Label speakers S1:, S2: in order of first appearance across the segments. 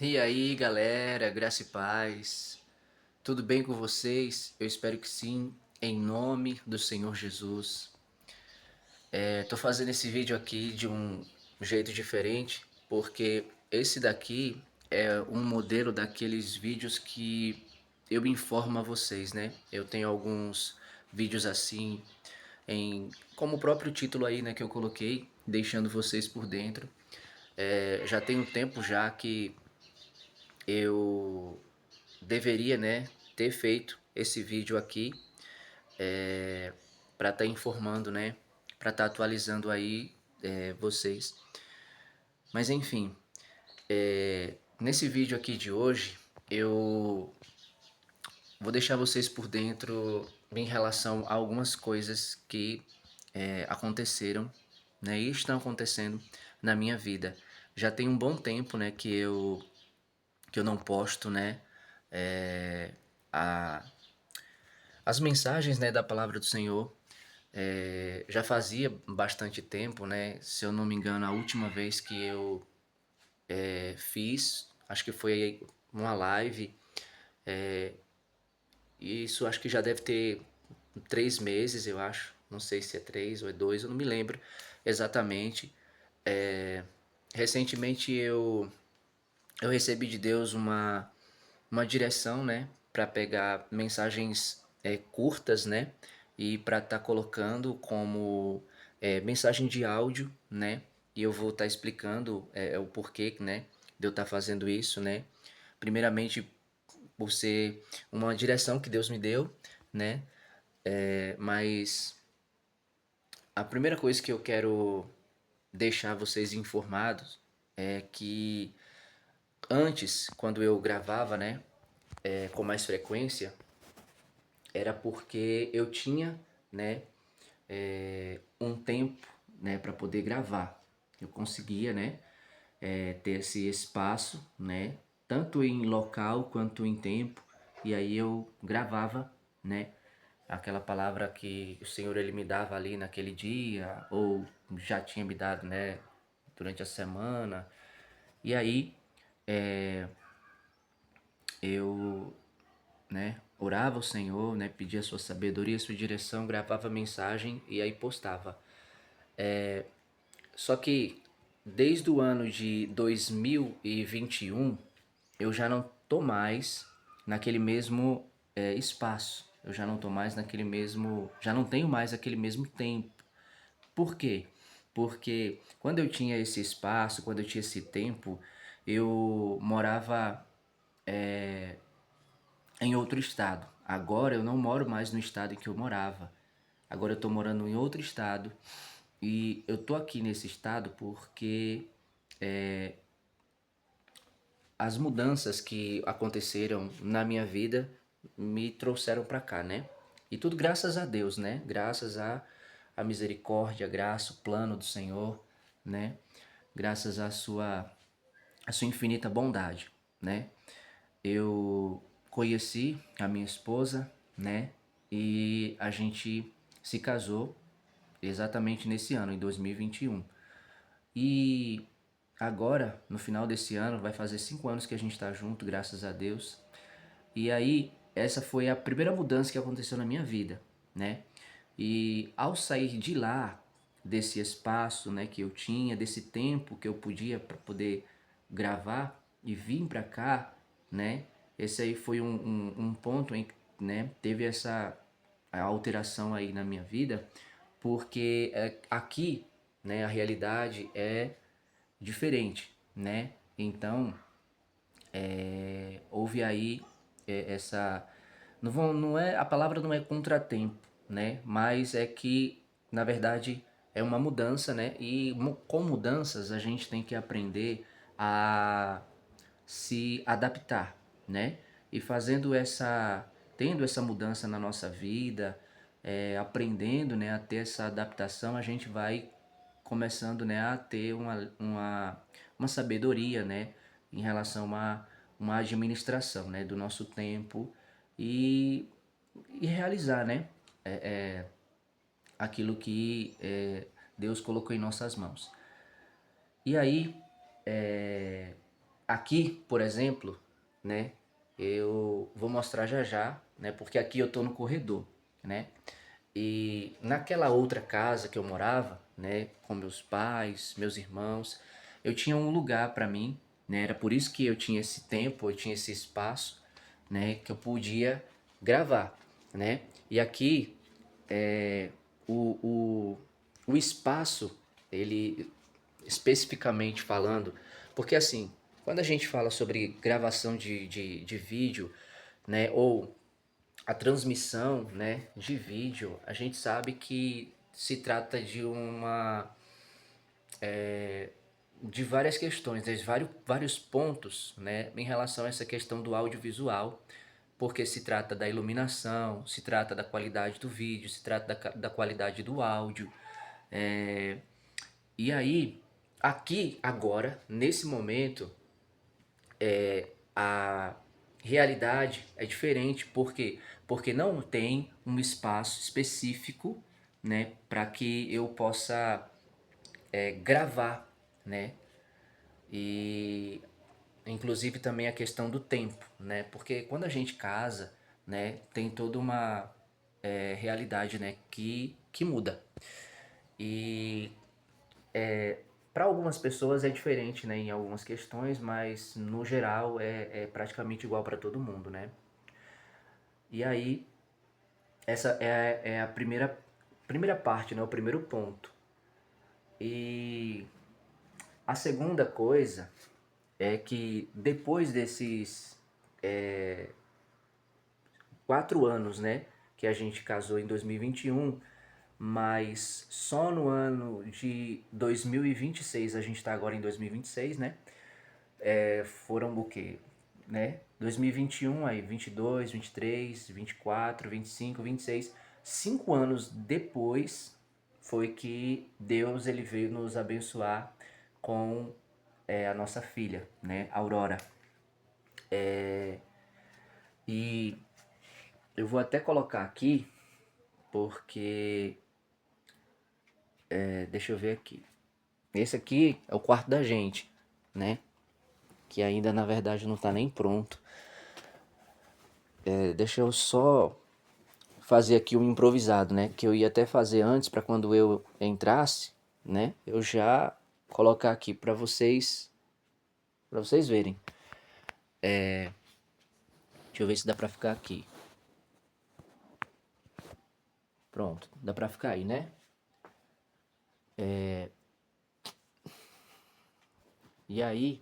S1: E aí, galera, graça e paz. Tudo bem com vocês? Eu espero que sim, em nome do Senhor Jesus. Tô fazendo esse vídeo aqui de um jeito diferente, porque esse daqui é um modelo daqueles vídeos que eu informo a vocês, né? Eu tenho alguns vídeos assim, como o próprio título aí, né, que eu coloquei, deixando vocês por dentro. Já tem um tempo já que eu deveria, né, ter feito esse vídeo aqui para estar informando, né, para estar atualizando aí vocês. Mas enfim, nesse vídeo aqui de hoje eu vou deixar vocês por dentro em relação a algumas coisas que aconteceram, né, e estão acontecendo na minha vida. Já tem um bom tempo, né, que eu não posto, né, a, as mensagens, né, da palavra do Senhor. Já fazia bastante tempo, né? Se eu não me engano, a última vez que eu fiz, acho que foi uma live. E isso acho que já deve ter 3 meses, eu acho. Não sei se é 3 ou é 2, eu não me lembro exatamente. Recentemente eu recebi de Deus uma direção, né, para pegar mensagens curtas, né, e para estar colocando como mensagem de áudio, né, e eu vou estar explicando o porquê, né, de eu estar fazendo isso, né, primeiramente por ser uma direção que Deus me deu, né, mas a primeira coisa que eu quero deixar vocês informados é que antes, quando eu gravava, né, com mais frequência, era porque eu tinha, né, um tempo, né, para poder gravar. Eu conseguia, né, ter esse espaço, né, tanto em local quanto em tempo, e aí eu gravava, né, aquela palavra que o Senhor ele me dava ali naquele dia, ou já tinha me dado, né, durante a semana. E aí eu, né, orava ao Senhor, né, pedia sua sabedoria, sua direção, gravava mensagem e aí postava. Só que desde o ano de 2021 eu já não tô mais naquele mesmo espaço. Eu já não tô mais naquele mesmo, já não tenho mais aquele mesmo tempo. Por quê? Porque quando eu tinha esse espaço, quando eu tinha esse tempo, eu morava em outro estado. Agora eu não moro mais no estado em que eu morava. Agora eu tô morando em outro estado e eu tô aqui nesse estado porque as mudanças que aconteceram na minha vida me trouxeram para cá, né? E tudo graças a Deus, né? Graças a misericórdia, a graça, o plano do Senhor, né? Graças à sua infinita bondade, né? Eu conheci a minha esposa, né? E a gente se casou exatamente nesse ano, em 2021. E agora, no final desse ano, vai fazer 5 anos que a gente está junto, graças a Deus. E aí, essa foi a primeira mudança que aconteceu na minha vida, né? E ao sair de lá, desse espaço, né, que eu tinha, desse tempo que eu podia para poder gravar e vir para cá, né? Esse aí foi um ponto em que, né, teve essa alteração aí na minha vida, porque aqui, né, a realidade é diferente, né? Então, houve aí essa não é a palavra não é contratempo, né? Mas é que na verdade é uma mudança, né? E com mudanças a gente tem que aprender a se adaptar, né? E fazendo tendo essa mudança na nossa vida, aprendendo, né, a ter essa adaptação, a gente vai começando, né, a ter uma sabedoria, né, em relação a uma administração, né, do nosso tempo e, e realizar, né, aquilo que Deus colocou em nossas mãos. E aí, aqui, por exemplo, né, eu vou mostrar já já, né, porque aqui eu tô no corredor, né, e naquela outra casa que eu morava, né, com meus pais, meus irmãos, eu tinha um lugar para mim, né, era por isso que eu tinha esse tempo, eu tinha esse espaço, né, que eu podia gravar, né, e aqui é, o, o, o espaço, ele especificamente falando, porque assim, quando a gente fala sobre gravação de vídeo, né, ou a transmissão, né, de vídeo, a gente sabe que se trata de de várias questões, de vários pontos, né, em relação a essa questão do audiovisual, porque se trata da iluminação, se trata da qualidade do vídeo, se trata da qualidade do áudio. É, e aí, aqui, agora, nesse momento, a realidade é diferente, por quê? Porque não tem um espaço específico, né, para que eu possa gravar, né, e inclusive também a questão do tempo, né, porque quando a gente casa, né, tem toda uma realidade, né, que muda. E para algumas pessoas é diferente, né, em algumas questões, mas no geral é praticamente igual para todo mundo, né. E aí essa é a primeira parte, né, o primeiro ponto. E a segunda coisa é que depois desses 4 anos, né, que a gente casou em 2021, mas só no ano de 2026, a gente está agora em 2026, né? Foram o quê? Né? 2021, aí 22, 23, 24, 25, 26, 5 anos depois foi que Deus ele veio nos abençoar com a nossa filha, né, Aurora. E eu vou até colocar aqui, porque deixa eu ver aqui. Esse aqui é o quarto da gente, né? Que ainda na verdade não tá nem pronto. Deixa eu só fazer aqui um improvisado, né? Que eu ia até fazer antes para quando eu entrasse, né? Eu já colocar aqui para vocês verem. Deixa eu ver se dá para ficar aqui. Pronto, dá para ficar aí, né? E aí,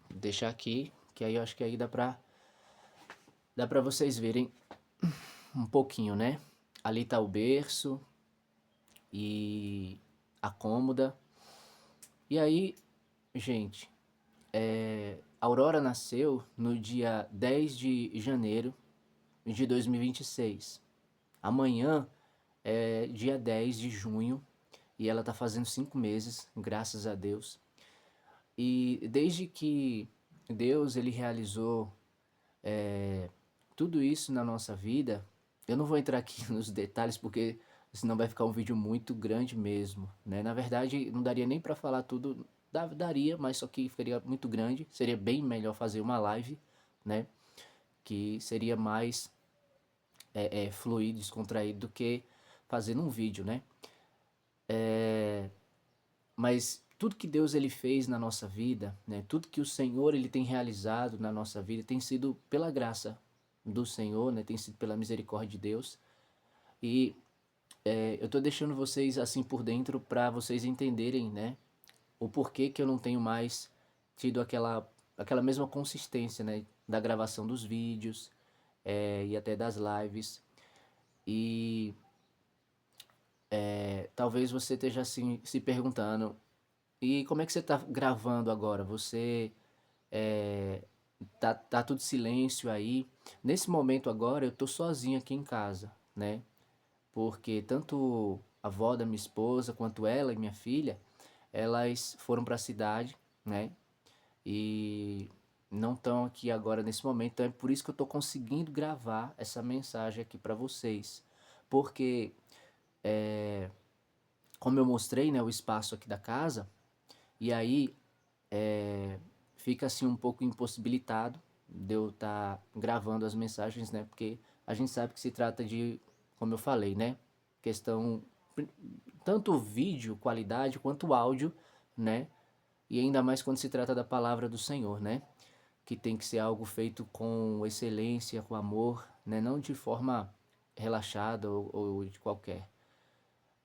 S1: deixar aqui, que aí eu acho que aí dá para vocês verem um pouquinho, né? Ali tá o berço e a cômoda. E aí, gente, a Aurora nasceu no dia 10 de janeiro de 2026. Amanhã é dia 10 de junho e ela tá fazendo 5 meses, graças a Deus. E desde que Deus ele realizou tudo isso na nossa vida, eu não vou entrar aqui nos detalhes porque senão vai ficar um vídeo muito grande mesmo, né? Na verdade, não daria nem para falar tudo, daria, mas só que ficaria muito grande. Seria bem melhor fazer uma live, né? Que seria mais fluido, descontraído do que fazendo um vídeo, né? Mas tudo que Deus ele fez na nossa vida, né? Tudo que o Senhor ele tem realizado na nossa vida tem sido pela graça do Senhor, né? Tem sido pela misericórdia de Deus. E eu tô deixando vocês assim por dentro para vocês entenderem, né? O porquê que eu não tenho mais tido aquela mesma consistência, né? Da gravação dos vídeos e até das lives. E talvez você esteja assim se perguntando, e como é que você está gravando agora? Você tá tudo silêncio aí. Nesse momento agora eu tô sozinho aqui em casa, né? Porque tanto a avó da minha esposa quanto ela e minha filha, elas foram para a cidade, né? E não estão aqui agora nesse momento, então é por isso que eu tô conseguindo gravar essa mensagem aqui para vocês. Porque como eu mostrei, né, o espaço aqui da casa, E aí fica assim um pouco impossibilitado de eu estar gravando as mensagens, né? Porque a gente sabe que se trata de, como eu falei, né? Questão tanto vídeo, qualidade, quanto áudio, né? E ainda mais quando se trata da palavra do Senhor, né? Que tem que ser algo feito com excelência, com amor, né? Não de forma relaxada ou de qualquer.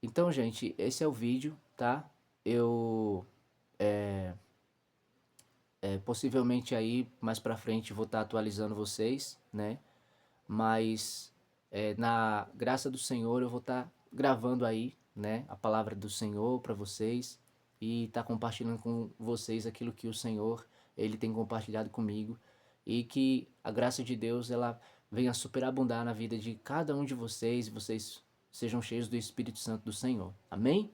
S1: Então, gente, esse é o vídeo, tá? Eu possivelmente aí mais pra frente vou estar atualizando vocês, né? Mas na graça do Senhor eu vou estar gravando aí, né? A palavra do Senhor para vocês e estar compartilhando com vocês aquilo que o Senhor ele tem compartilhado comigo e que a graça de Deus ela venha superabundar na vida de cada um de vocês e vocês sejam cheios do Espírito Santo do Senhor. Amém?